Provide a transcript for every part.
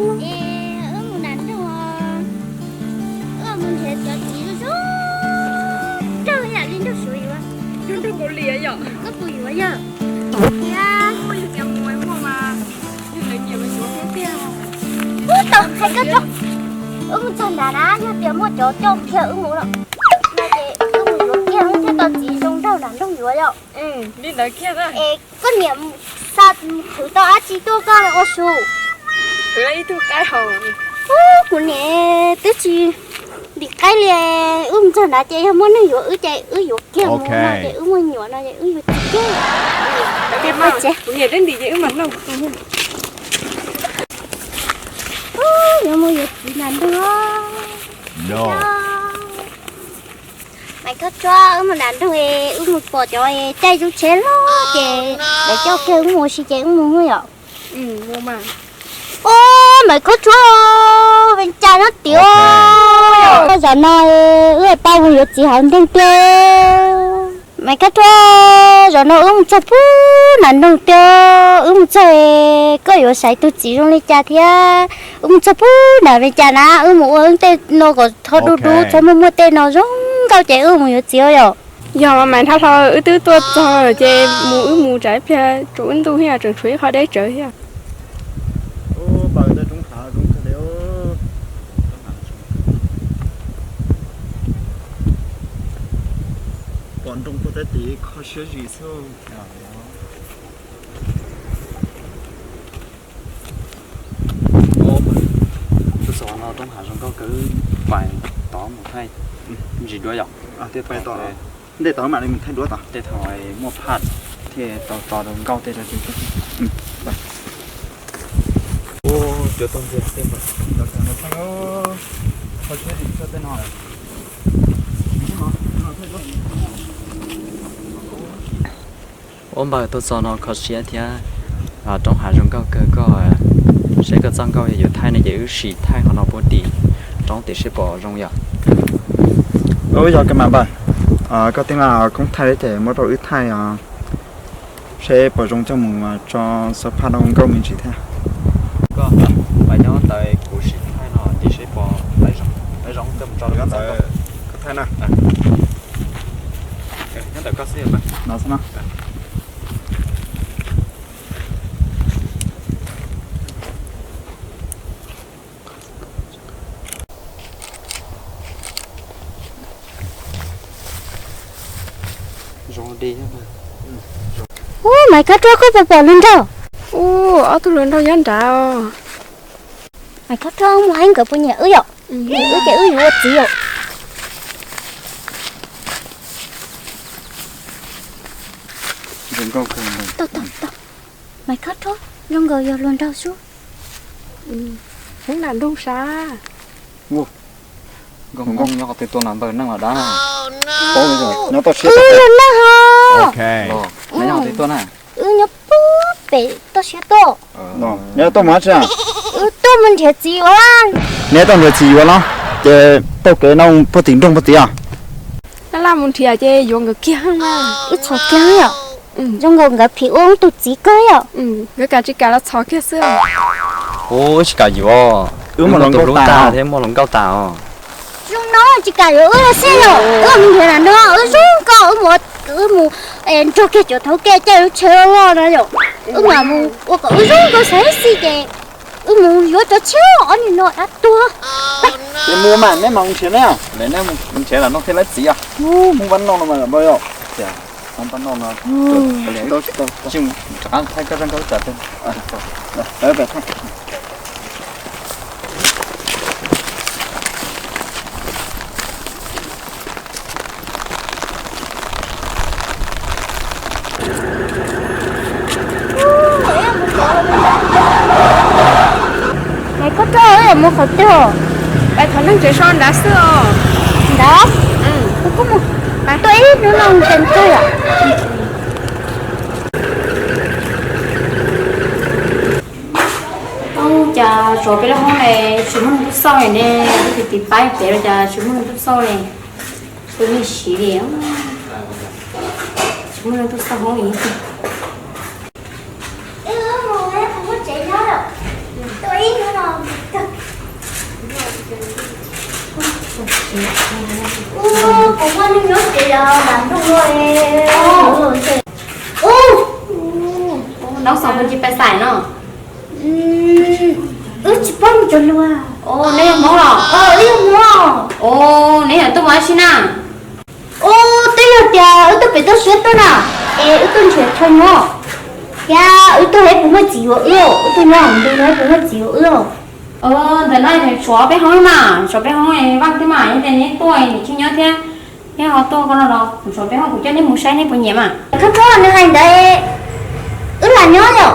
không? Muốn đánh đâu muốn thế cho chị rồi đâu là lên đâu suy quá chúng tôi có lìa vậy có bùi quá giờ ya ôi nhiều người mà như thế nhiều người xuống thế tao hay có chỗ chân đã nhá tiền mua chỗ trong kia mua rồi mà chị mua kia không thế tao chỉ trong đâu làm trong vừa đâu đi tới kia ra có niệm sao thử tao á chỉ tôi có là ô su thử lấy thu cái hồ của nè tức chi đi cái liền chân đã chạy không muốn nó vừa chạy kia mua nó chạy mua nhỏ nó chạy vừa kia cái mà nghe đến đi vậy mà nó giờ mua gì làm được No. mày có cho mà làm đâu một bỏ cho tay chú chế lo để cho kêu mua xí chế mua rồi mua mà ô mày có cho bên cha nó tiêu giờ nó bao nhiêu chỉ hàng tiền tiêu mày có cho giờ nó cho phú nản đồng tiêu cho có yếu sai tôi chỉ trong lấy cha thì cho phú nản bên cha na mua tên nó có thọ đu đu cho mua tên nó giống cao chạy một yếu chỉ rồi giờ mà mày thao thao tứ tôi cho chơi mua trái phía chủ tu hay trường suối khỏi đấy trời ha Bà người ta trúng thả trúng cái đéo bọn trúng có thể tí khó sửa gì sao tôi sợ nó trong hạ có cứ vài tỏ một hai gì đuổi dọc tiếp phải tỏ để tỏ mà mình thay đuổi tỏ để thổi một hạt thì tỏ đồng cao tê ra thì ô cho tôm dê xem mà nó thay nó khó sửa gì cho tên họ ôm bà tôi sợ nó khó xé thì trong hạ có sẽ có tăng cao nhiều thay này giữ xì thay họ nó bố đi trong thì sẽ bỏ rong ya bây giờ cái mà bà có tiếng là cũng thay để mỗi đội ít thay sẽ bỏ rong cho mình cho số phát động câu mình chỉ theo có bài nhóm tại cụ xì thay nó thì sẽ bỏ lấy rong tâm cho nó có thay nào nhưng tại có xe mà nó sao nào đi mà mày có cho có bỏ lên đâu ở tôi lên đâu dám trào mày có cho không anh có bao nhiêu rồi chạy vô chỉ rồi đừng câu cần tao mày có cho trong người giờ luôn đâu xuống không làm đâu xa gom nhau thì tôi làm bờ năng ở đó bây giờ nó to xíu ok mấy nhau thì tôi này nhớ bút để tao sẽ to nhớ to mà sao to mình thiệt gì quá nhớ to được gì vậy nó để tôi cái nó có tiếng trong một tí nó làm một thiệt chứ dùng cái kia mà chó kia à trong người gặp皮uống tụt chỉ cái à cái chỉ cả là chó kia xưa ô chỉ cả gì vậy mà lòng cao tà thế mà lòng cao tà chúng nó chỉ cả rồi xe rồi mình thấy là nó xuống có một em cho cái chỗ thấu cái chơi chơi lo nó rồi mà mu có xuống có sẽ gì kì mu vô cho chiếu anh nó đã tua để mua mà nếu mà ông chế này để nếu ông chế là nó thế lấy gì à mua bánh non mà bao nhiêu không bánh non mà tôi chừng chẳng thay cái răng câu chặt đấy về thôi mày có cho ấy mua khẩu tiêu bài thằng đang chơi son đá xưa đó tôi có một tôi ít nữa lòng tiền chơi à ông chờ rồi cái hôm này chúng mình lúc sau này nè thì tìm bài để rồi chờ chúng mình lúc sau này tôi đi xí điểm chúng mình lúc sau không nghĩ gì tôi ít nữa lòng Cũng có những nước thì làm đúng rồi. Nó sống bên chị phải xài nó. Chỉ bao nhiêu chân luôn à? Ô, nè món rồi. Yêu mua. Ô, nè tôi mới xin à. Tôi hiểu kìa, tôi phải tôi sửa tôi nào. Tôi sửa cho nó. Kìa, tôi thấy cũng có chịu yêu. Tôi nói tôi thấy cũng có chịu yêu. Giờ này thì xóa bé hói mà, xóa bé hói này văng thế mà như thế này tôi thì chưa nhớ thế. Thế họ tôi con nào đó, xóa bé hói của cho nên một sai nên của nhẹ mà. Các con nó hành đấy. Là nhớ rồi.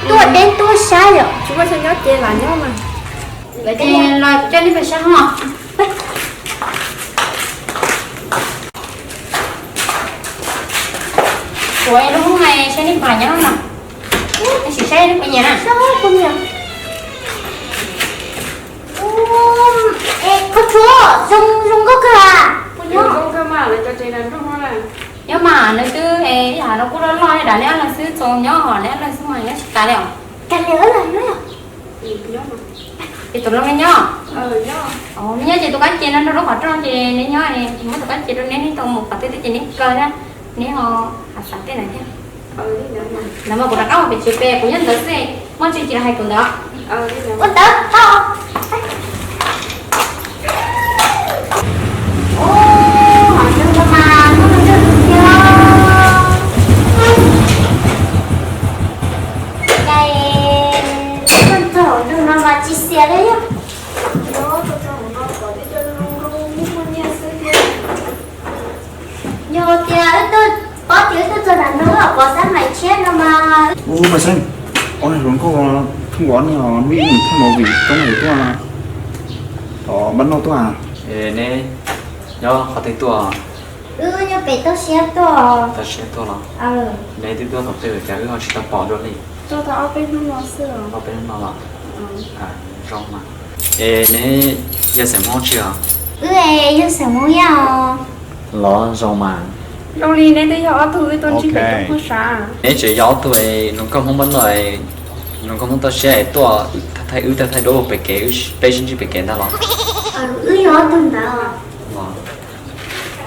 Tôi đến tôi sai rồi. Chúng ta sẽ nhớ chê là nhớ mà. Vậy Thì là cho nên phải sao không ạ? Ủa em lúc này sẽ đi bài nhớ không nào? Em sẽ xe đi bài nhớ nè. sao không nhỉ? Có chúa, dùng có cả. Không cơ mà lại cho chị làm trong hoa này. Nhớ mà nó cứ ấy là nó cũng lo lo đã lẽ là xứ trồng nhớ họ lẽ là xứ mà nhớ cả đèo. Cả nhớ là nữa. Nhớ mà. Chị tụi nó nghe nhớ. Nhớ. Nhớ chị tụi các chị nó rất là tròn chị nên nhớ này chị muốn tụi các chị nó nên tụi một cái tới chị nên cơ ra nếu họ hạt sạch thế này nhá. Nếu mà của đặc áo bị chị bè của nhân tới gì món chị là hay cùng đó. Ủa tao. Họ chưa mà nó chưa chưa. Cái con thỏ đừng nó mà chia sẻ đấy nhá. Nhiều tiền tôi có tiền tôi cho đàn nữa có sáng này chết nó mà. Mà xanh. Ôi này rồi có không có nhiều mỹ mình thêm màu vị trong này tôi à. Đó bắn đâu tôi à. Nè nhớ họ thấy tua Như vậy tôi sẽ to. ta sẽ tua là nè thì tua học từ cái họ chỉ tập bỏ rồi đi Tôi tháo bên không nó sữa. họ bên nó là rong mà nè giờ sẽ món chưa Yêu sở mua nhau. lo rong mà Trong ly này tôi họ thứ tôi chỉ phải trong hoa nè chỉ giáo tôi nó có không vấn đề nó có muốn tôi sẽ tua thay thay đổi về cái bây giờ chỉ về cái đó là Yêu từng đó.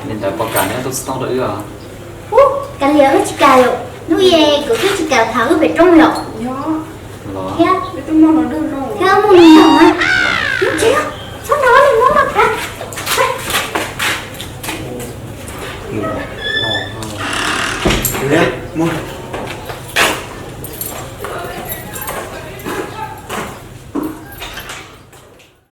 nên tại bao cả nữa tôi stop được à Cái liều nó chỉ cài rồi. Nuôi về của cái chỉ cài thở về trong lọ. Nhớ. lo Thế Tôi mong nó đưa rồi. thế ông mua nhiều hả? Nó chết.